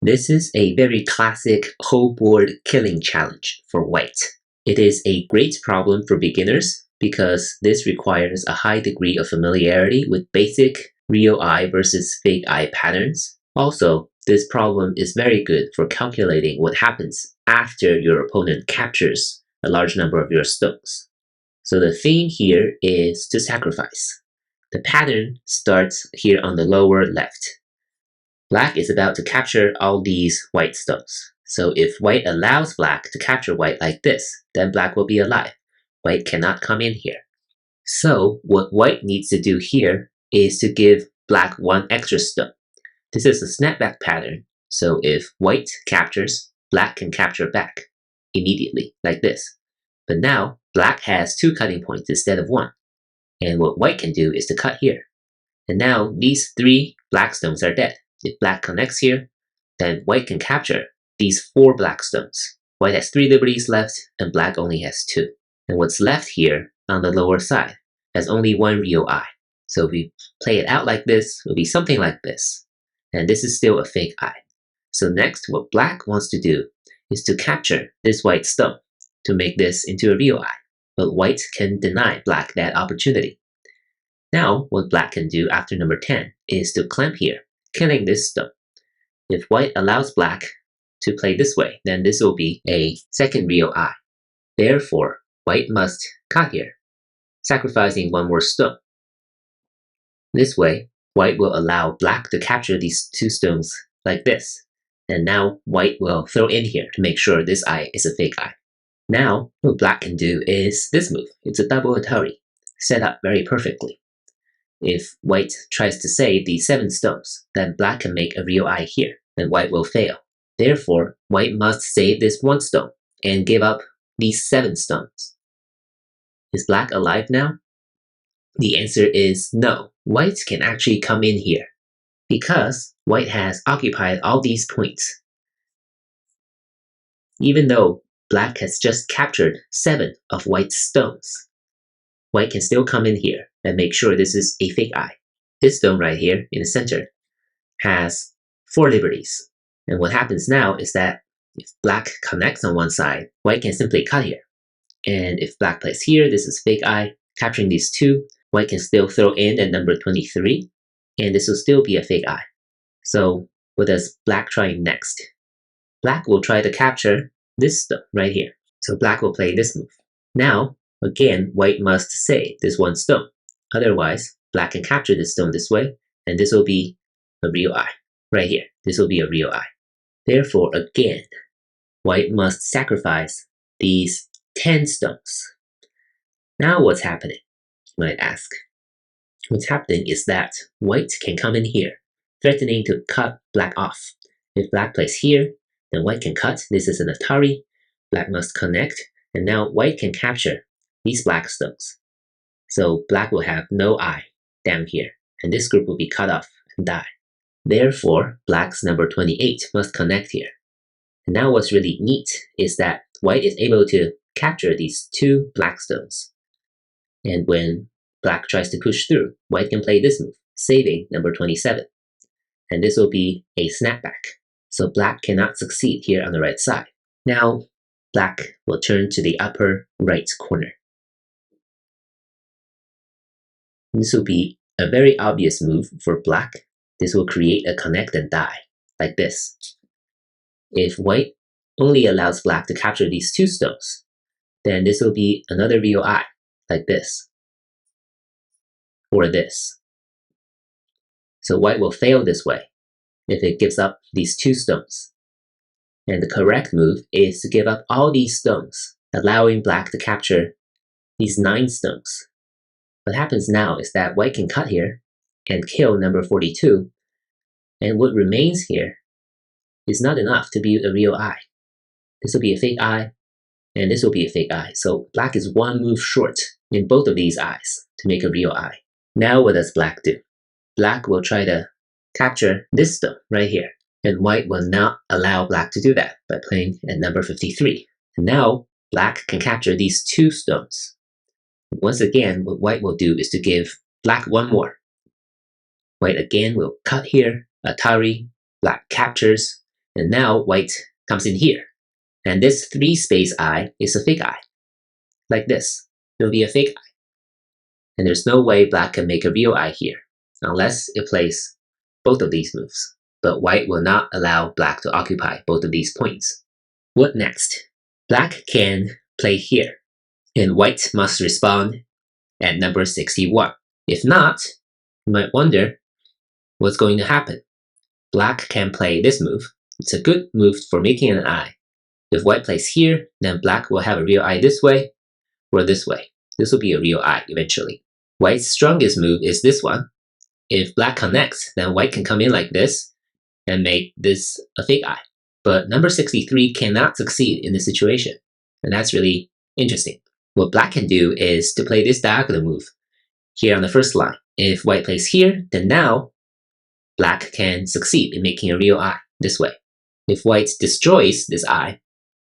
This is a very classic whole board killing challenge for white. It is a great problem for beginners because this requires a high degree of familiarity with basic real eye versus fake eye patterns. Also, this problem is very good for calculating what happens after your opponent captures a large number of your stones. So the theme here is to sacrifice. The pattern starts here on the lower left. Black is about to capture all these white stones. So if white allows black to capture white like this, then black will be alive. White cannot come in here. So what white needs to do here is to give black one extra stone. This is a snapback pattern. So if white captures, black can capture back immediately like this. But now black has two cutting points instead of one. And what white can do is to cut here. And now these three black stones are dead. If black connects here, then white can capture these four black stones. White has 3 liberties left, and black only has 2. And what's left here on the lower side has only one real eye. So if we play it out like this, it will be something like this. And this is still a fake eye. So next, what black wants to do is to capture this white stone to make this into a real eye. But white can deny black that opportunity. Now, what black can do after number 10 is to clamp here, killing this stone. If white allows black to play this way, then this will be a second real eye. Therefore, white must cut here, sacrificing one more stone. This way, white will allow black to capture these 2 stones like this. And now white will throw in here to make sure this eye is a fake eye. Now, what black can do is this move. It's a double Atari, set up very perfectly. If white tries to save these 7 stones, then black can make a real eye here, and white will fail. Therefore, white must save this 1 stone and give up these 7 stones. Is black alive now? The answer is no. White can actually come in here because white has occupied all these points. Even though black has just captured 7 of white's stones, white can still come in here and make sure this is a fake eye. This stone right here in the center has 4 liberties. And what happens now is that if black connects on one side, white can simply cut here. And if black plays here, this is fake eye. Capturing these 2, white can still throw in at number 23, and this will still be a fake eye. So what does black try next? Black will try to capture this stone right here. So black will play this move. Now, again, white must save this 1 stone. Otherwise, black can capture this stone this way, and this will be a real eye. Right here, this will be a real eye. Therefore, again, white must sacrifice these 10 stones. Now what's happening, you might ask? What's happening is that white can come in here, threatening to cut black off. If black plays here, then white can cut. This is an Atari. Black must connect, and now white can capture these black stones. So black will have no eye down here, and this group will be cut off and die. Therefore, black's number 28 must connect here. And now what's really neat is that white is able to capture these 2 black stones. And when black tries to push through, white can play this move, saving number 27. And this will be a snapback. So black cannot succeed here on the right side. Now, black will turn to the upper right corner. This will be a very obvious move for black. This will create a connect and die, like this. If white only allows black to capture these 2 stones, then this will be another real eye, like this, or this. So white will fail this way if it gives up these 2 stones. And the correct move is to give up all these stones, allowing black to capture these 9 stones. What happens now is that white can cut here and kill number 42, and what remains here is not enough to be a real eye. This will be a fake eye, and this will be a fake eye. So black is 1 move short in both of these eyes to make a real eye. Now what does black do? Black will try to capture this stone right here, and white will not allow black to do that by playing at number 53. And now black can capture these 2 stones. Once again, what white will do is to give black 1 more. White again will cut here, Atari, black captures, And now white comes in here. And this 3 space I is a fake I. Like this. It'll be a fake I. And there's no way black can make a real I here, unless it plays both of these moves. But white will not allow black to occupy both of these points. What next? Black can play here, and white must respond at number 61. If not, you might wonder what's going to happen. Black can play this move. It's a good move for making an I. If white plays here, then black will have a real I this way or this way. This will be a real I eventually. White's strongest move is this one. If black connects, then white can come in like this and make this a fake I. But number 63 cannot succeed in this situation. And that's really interesting. What black can do is to play this diagonal move here on the first line. If white plays here, then now black can succeed in making a real I this way. If white destroys this I,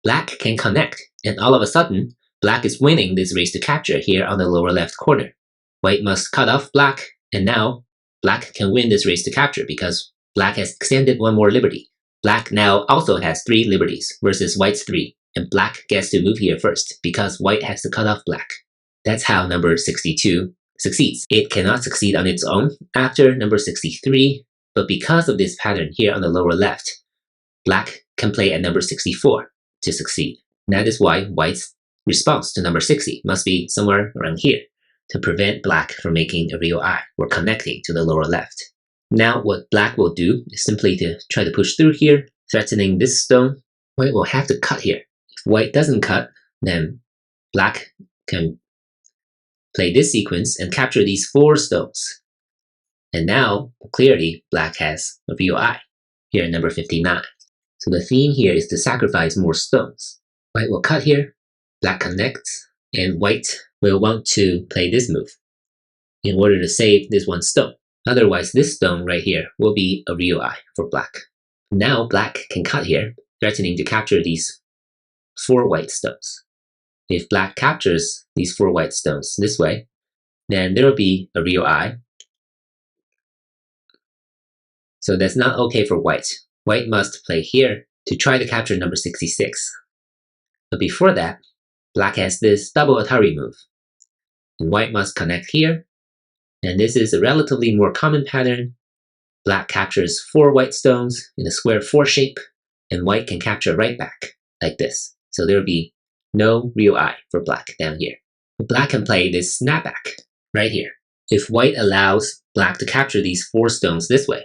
black can connect, and all of a sudden, black is winning this race to capture here on the lower left corner. White must cut off black, and now black can win this race to capture because black has extended one more liberty. Black now also has 3 liberties versus white's 3, and black gets to move here first because white has to cut off black. That's how number 62 succeeds. It cannot succeed on its own after number 63, but because of this pattern here on the lower left, black can play at number 64 to succeed. That is why white's response to number 60 must be somewhere around here to prevent black from making a real I or connecting to the lower left. Now what black will do is simply to try to push through here, threatening this stone. White will have to cut here. If white doesn't cut, then black can play this sequence and capture these 4 stones. And now, clearly, black has a real I here at number 59. So the theme here is to sacrifice more stones. White will cut here, black connects, and white will want to play this move in order to save this 1 stone. Otherwise, this stone right here will be a real I for black. Now black can cut here, threatening to capture these 4 white stones. If black captures these 4 white stones this way, then there will be a real I. So that's not okay for white. White must play here to try to capture number 66. But before that, black has this double Atari move. And white must connect here. And this is a relatively more common pattern. Black captures 4 white stones in a square 4 shape, and white can capture right back, like this. So there will be no real I for black down here. Black can play this snapback right here. If white allows black to capture these 4 stones this way,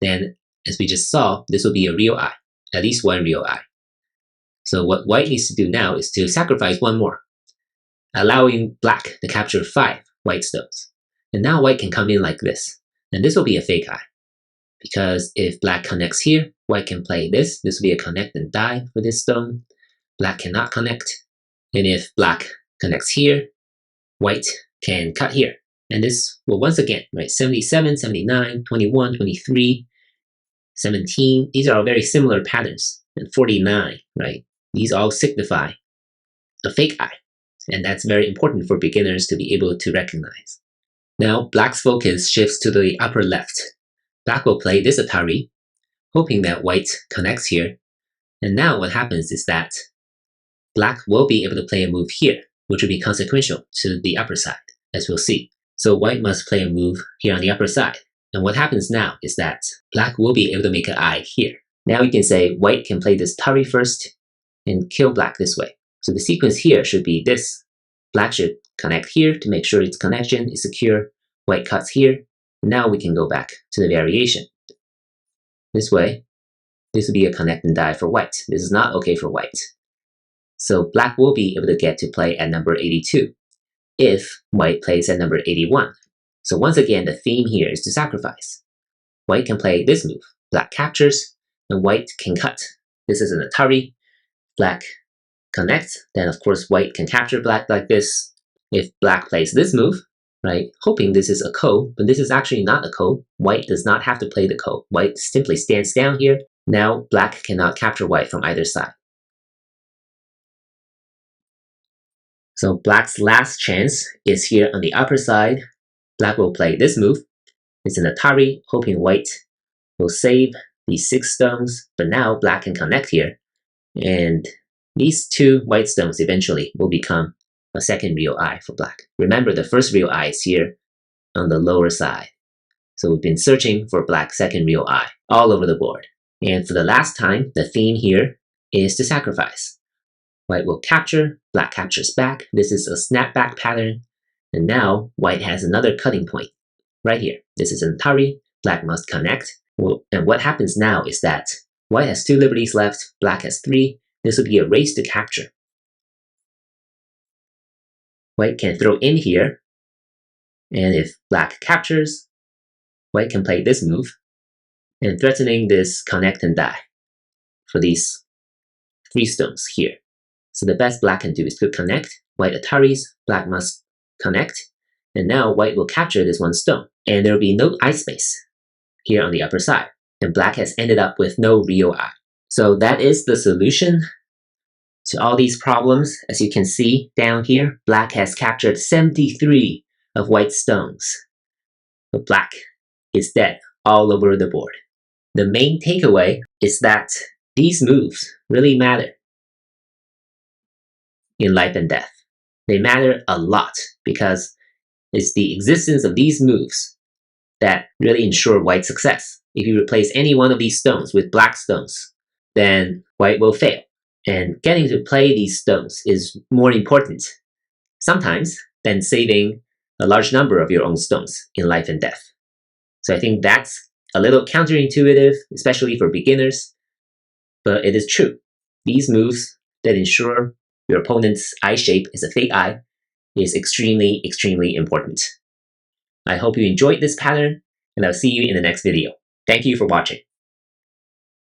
then as we just saw, this will be a real I, at least 1 real I. So what white needs to do now is to sacrifice 1 more, allowing black to capture 5 white stones. And now white can come in like this, and this will be a fake I. Because if black connects here, white can play this. This will be a connect and die for this stone. Black cannot connect. And if black connects here, white can cut here. And this will once again, right, 77, 79, 21, 23, 17, these are all very similar patterns. And 49, right, these all signify a fake I. And that's very important for beginners to be able to recognize. Now, black's focus shifts to the upper left. Black will play this Atari, hoping that white connects here. And now what happens is that black will be able to play a move here, which will be consequential to the upper side, as we'll see. So white must play a move here on the upper side. And what happens now is that black will be able to make an I here. Now you can say white can play this Atari first and kill black this way. So the sequence here should be this. Black should connect here to make sure its connection is secure. White cuts here. Now we can go back to the variation. This way, this would be a connect and die for white. This is not okay for white. So black will be able to get to play at number 82 if white plays at number 81. So once again, the theme here is to sacrifice. White can play this move. Black captures, and white can cut. This is an Atari. Black connects, then of course white can capture black like this. If black plays this move, right, hoping this is a ko, but this is actually not a ko. White does not have to play the ko. White simply stands down here. Now black cannot capture white from either side. So black's last chance is here on the upper side. Black will play this move. It's an Atari, hoping white will save these 6 stones, but now black can connect here, and these 2 white stones eventually will become a second real eye for black. Remember, the first real eye is here on the lower side. So we've been searching for black's second real eye all over the board. And for the last time, the theme here is to sacrifice. White will capture, black captures back. This is a snapback pattern. And now white has another cutting point right here. This is an Atari, black must connect. And what happens now is that white has 2 liberties left, black has 3. This will be a race to capture. White can throw in here, and if black captures, white can play this move, and threatening this connect and die for these 3 stones here. So the best black can do is to connect, white Ataris, black must connect, and now white will capture this 1 stone, and there will be no eye space here on the upper side, and black has ended up with no real eye. So that is the solution to all these problems. As you can see down here, black has captured 73 of white's stones, but black is dead all over the board. The main takeaway is that these moves really matter in life and death. They matter a lot because it's the existence of these moves that really ensure white's success. If you replace any one of these stones with black stones, then white will fail. And getting to play these stones is more important sometimes than saving a large number of your own stones in life and death. So I think that's a little counterintuitive, especially for beginners, but it is true. These moves that ensure your opponent's eye shape is a fake eye is extremely, extremely important. I hope you enjoyed this pattern, and I'll see you in the next video. Thank you for watching.